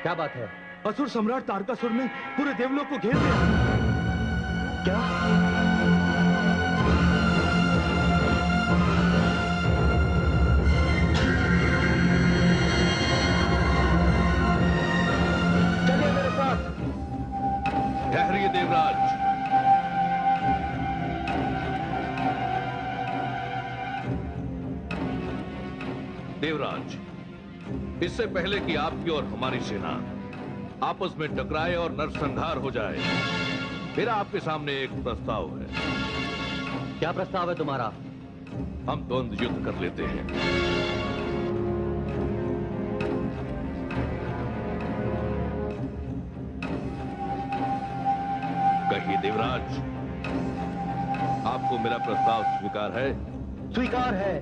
क्या बात है? असुर सम्राट तारकासुर ने पूरे देवलोक को घेर लिया। क्या? चलिए मेरे साथ। ठहरिए देवराज। देवराज, इससे पहले कि आपकी और हमारी सेना आपस में टकराए और नरसंहार हो जाए, मेरा आपके सामने एक प्रस्ताव है। क्या प्रस्ताव है तुम्हारा? हम द्वंद्व युद्ध कर लेते हैं। कहिए देवराज, आपको मेरा प्रस्ताव स्वीकार है? स्वीकार है।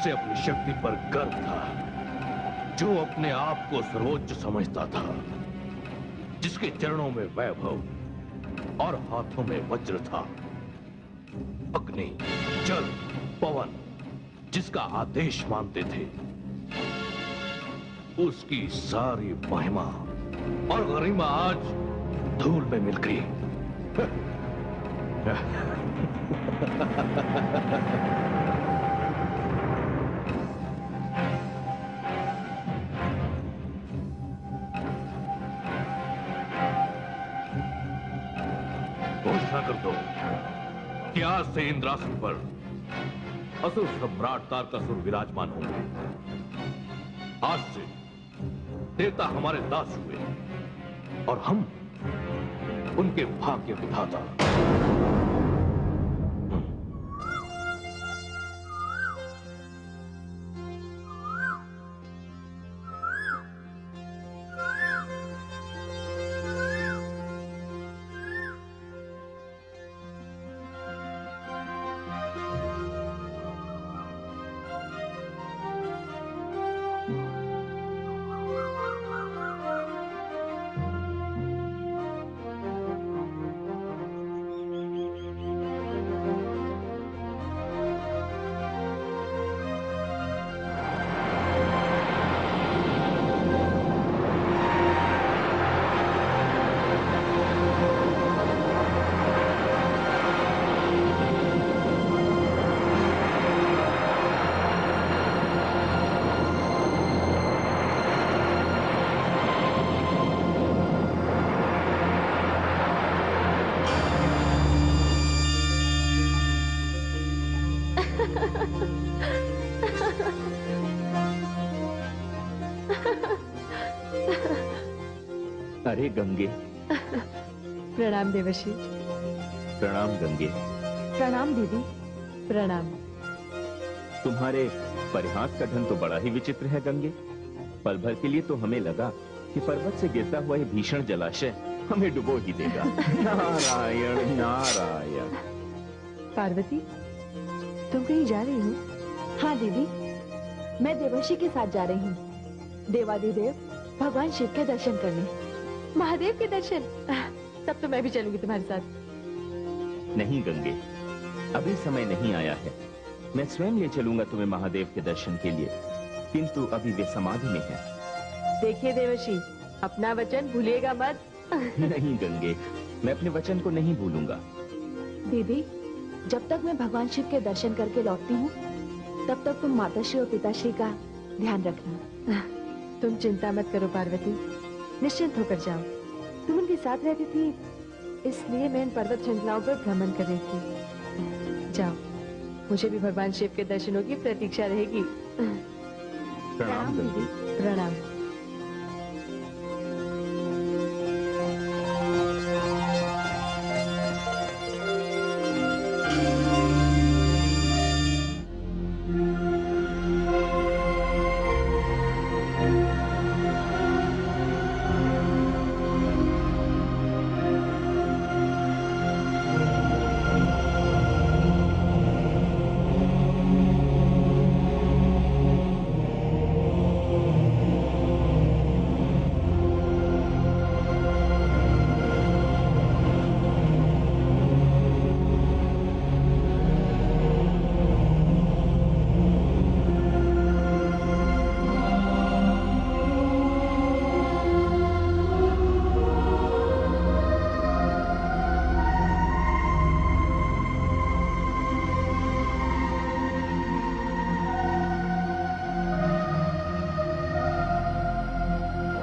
जिसे अपनी शक्ति पर गर्व था, जो अपने आप को सर्वोच्च समझता था, जिसके चरणों में वैभव और हाथों में वज्र था, अग्नि, जल, पवन जिसका आदेश मानते थे, उसकी सारी महिमा और गरिमा आज धूल में मिल गई। घोषणा कर दो कि आज से इंद्रासन पर असुर सम्राट तारकासुर विराजमान होंगे। आज से देवता हमारे दास हुए और हम उनके भाग्य विधाता। अरे गंगे। प्रणाम देवर्षि। प्रणाम गंगे। प्रणाम दीदी। प्रणाम। तुम्हारे परिहास का ढंग तो बड़ा ही विचित्र है गंगे। पल भर के लिए तो हमें लगा कि पर्वत से गिरता हुआ ये भीषण जलाशय हमें डुबो ही देगा। नारायण नारायण। पार्वती, तुम कहीं जा रही हो? हाँ दीदी, मैं देवर्षि के साथ जा रही हूँ देवाधिदेव भगवान शिव के दर्शन करने। महादेव के दर्शन? तब तो मैं भी चलूंगी तुम्हारे साथ। नहीं गंगे, अभी समय नहीं आया है। मैं स्वयं ले चलूंगा तुम्हें महादेव के दर्शन के लिए, किंतु अभी वे समाधि में हैं। देखिए देवर्षि, अपना वचन भूलिएगा मत। नहीं गंगे, मैं अपने वचन को नहीं भूलूंगा। दीदी, जब तक मैं भगवान शिव के दर्शन करके लौटती हूँ, तब तक तुम माताश्री और पिताश्री का ध्यान रखना। तुम चिंता मत करो पार्वती, निश्चिंत होकर जाओ। तुम उनके साथ रहती थी, इसलिए मैं इन पर्वत श्रृंखलाओं पर भ्रमण कर रही थी। जाओ, मुझे भी भगवान शिव के दर्शनों की प्रतीक्षा रहेगी। प्रणाम गंगे। प्रणाम।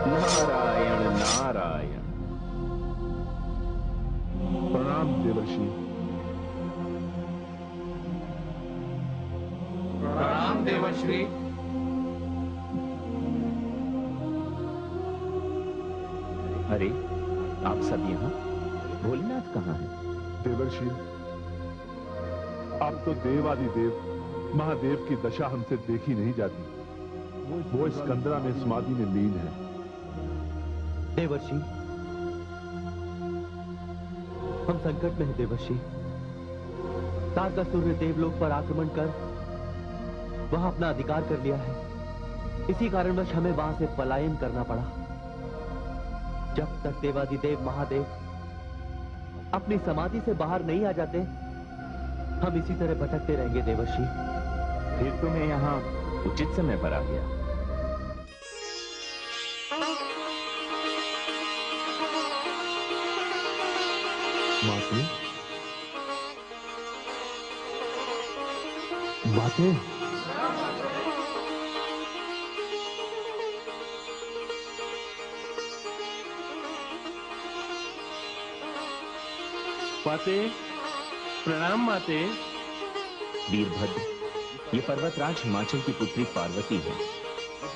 नारायण नारायण। प्रणाम देवर्षि। प्रणाम देवर्षि। अरे आप सब यहाँ? भोलेनाथ कहाँ हैं? देवर्षि, अब तो देवादिदेव महादेव की दशा हमसे देखी नहीं जाती। वो इस कंदरा में समाधि में लीन है। देवर्षि, हम संकट में हैं देवर्षि। तारकासुर ने देवलोक पर आक्रमण कर वहां अपना अधिकार कर लिया है। इसी कारणवश हमें वहां से पलायन करना पड़ा। जब तक देवाधिदेव महादेव अपनी समाधि से बाहर नहीं आ जाते, हम इसी तरह भटकते रहेंगे देवर्षि। फिर तो मैं यहाँ उचित समय पर आ गया। माते, माते, माते, प्रणाम माते। वीरभद्र, ये पर्वतराज हिमाचल की पुत्री पार्वती है।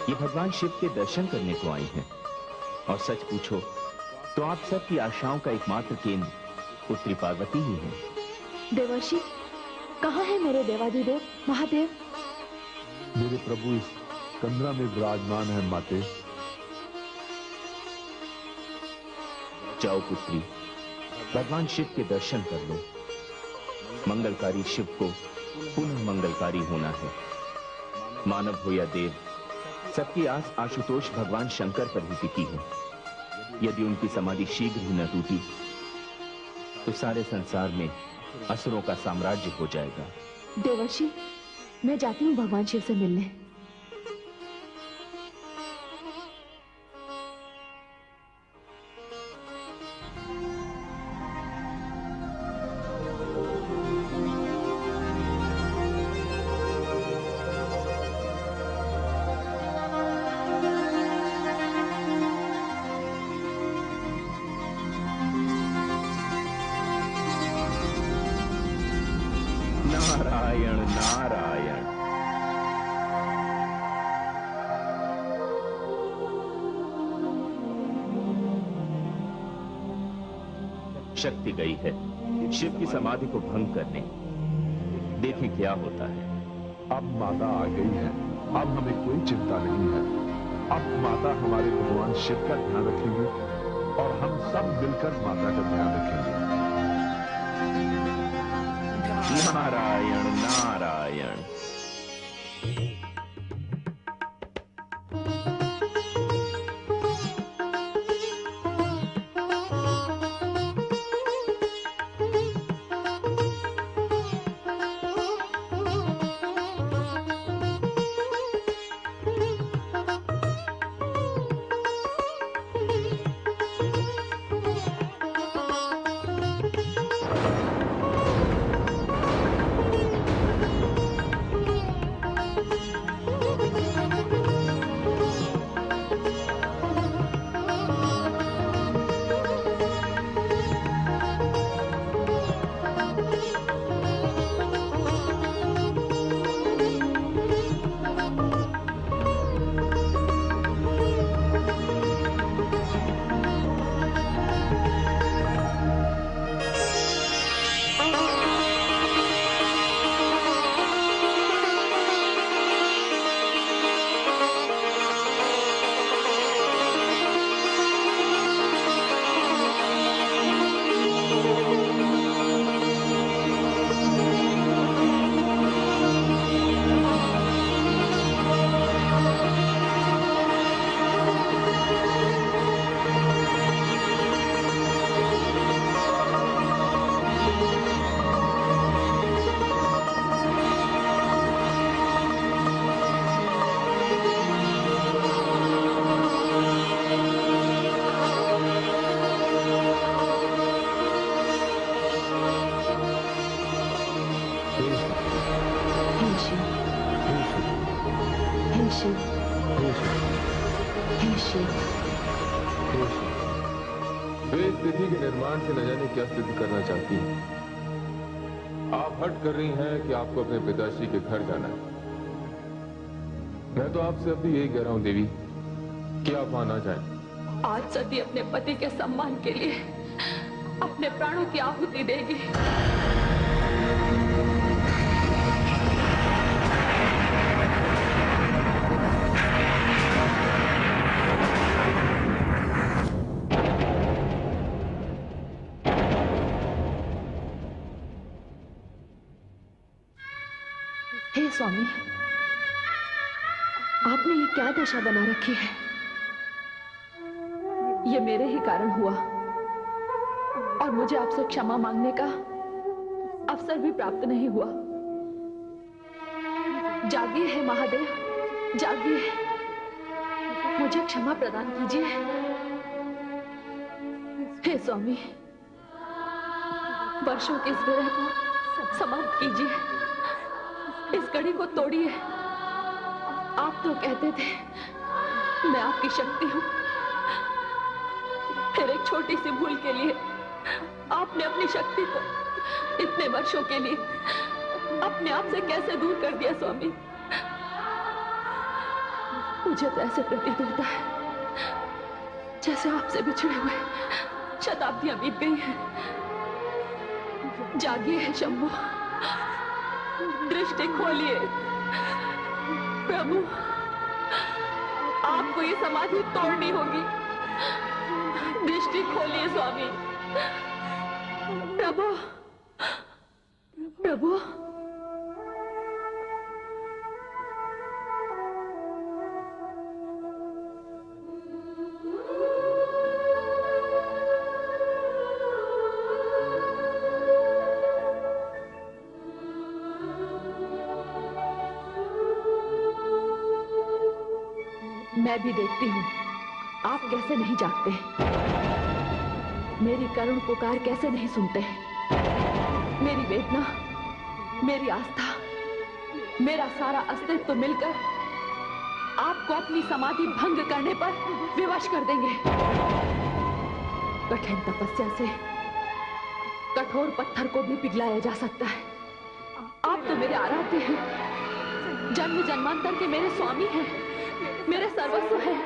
ये भगवान शिव के दर्शन करने को आई हैं। और सच पूछो तो आप सबकी आशाओं का एकमात्र केंद्र पुत्री पार्वती ही है। देवर्षि, कहाँ है मेरे देवाधिदेव महादेव? मेरे प्रभु इस कंदरा में विराजमान है माते। जाओ पुत्री, भगवान शिव के दर्शन कर लो। मंगलकारी शिव को पुनः मंगलकारी होना है। मानव हो या देव, सबकी आस आशुतोष भगवान शंकर पर ही टिकी है। यदि उनकी समाधि शीघ्र ही न टूटी तो सारे संसार में असुरों का साम्राज्य हो जाएगा। देवर्षि, मैं जाती हूँ भगवान शिव से मिलने। नारायण नारायण। शक्ति गई है शिव की समाधि को भंग करने। देखें क्या होता है। अब माता आ गई है, अब हमें कोई चिंता नहीं है। अब माता हमारे भगवान शिव का ध्यान रखेंगे और हम सब मिलकर माता का ध्यान रखेंगे। नारायण नारायण। वे इस तिथि के निर्माण से न जाने क्या सिद्ध करना चाहती हैं। आप हट कर रही हैं कि आपको अपने पिताश्री के घर जाना है। मैं तो आपसे अभी यही कह रहा हूं देवी कि आप वहां ना जाएं। आज सती अपने पति के सम्मान के लिए अपने प्राणों की आहुति देगी। हे स्वामी, आपने ये क्या दशा बना रखी है? ये मेरे ही कारण हुआ और मुझे आपसे क्षमा मांगने का अवसर भी प्राप्त नहीं हुआ। जागिए है महादेव, जागिए, मुझे क्षमा प्रदान कीजिए। हे स्वामी, वर्षों के इस विरह को समाप्त कीजिए, इस कड़ी को तोड़िए। आप तो कहते थे मैं आपकी शक्ति हूं, फिर एक छोटी सी भूल के लिए आपने अपनी शक्ति को इतने वर्षों के लिए अपने आप से कैसे दूर कर दिया स्वामी? मुझे तो ऐसे प्रतीत होता है जैसे आपसे बिछड़े हुए शताब्दियां बीत गई हैं। जागिए है शंभु, दृष्टि खोलिए। प्रभु, आपको ये समाधि तोड़नी होगी। दृष्टि खोलिए स्वामी। प्रभु, प्रभु, मैं भी देखती हूँ आप कैसे नहीं जागते, मेरी करुण पुकार कैसे नहीं सुनते। मेरी वेदना, मेरी आस्था, मेरा सारा अस्तित्व मिलकर आपको अपनी समाधि भंग करने पर विवश कर देंगे। कठिन तपस्या से कठोर पत्थर को भी पिघलाया जा सकता है। आप तो मेरे आराध्य हैं, जन्म जन्मांतर के मेरे स्वामी हैं, मेरे सर्वस्व हैं।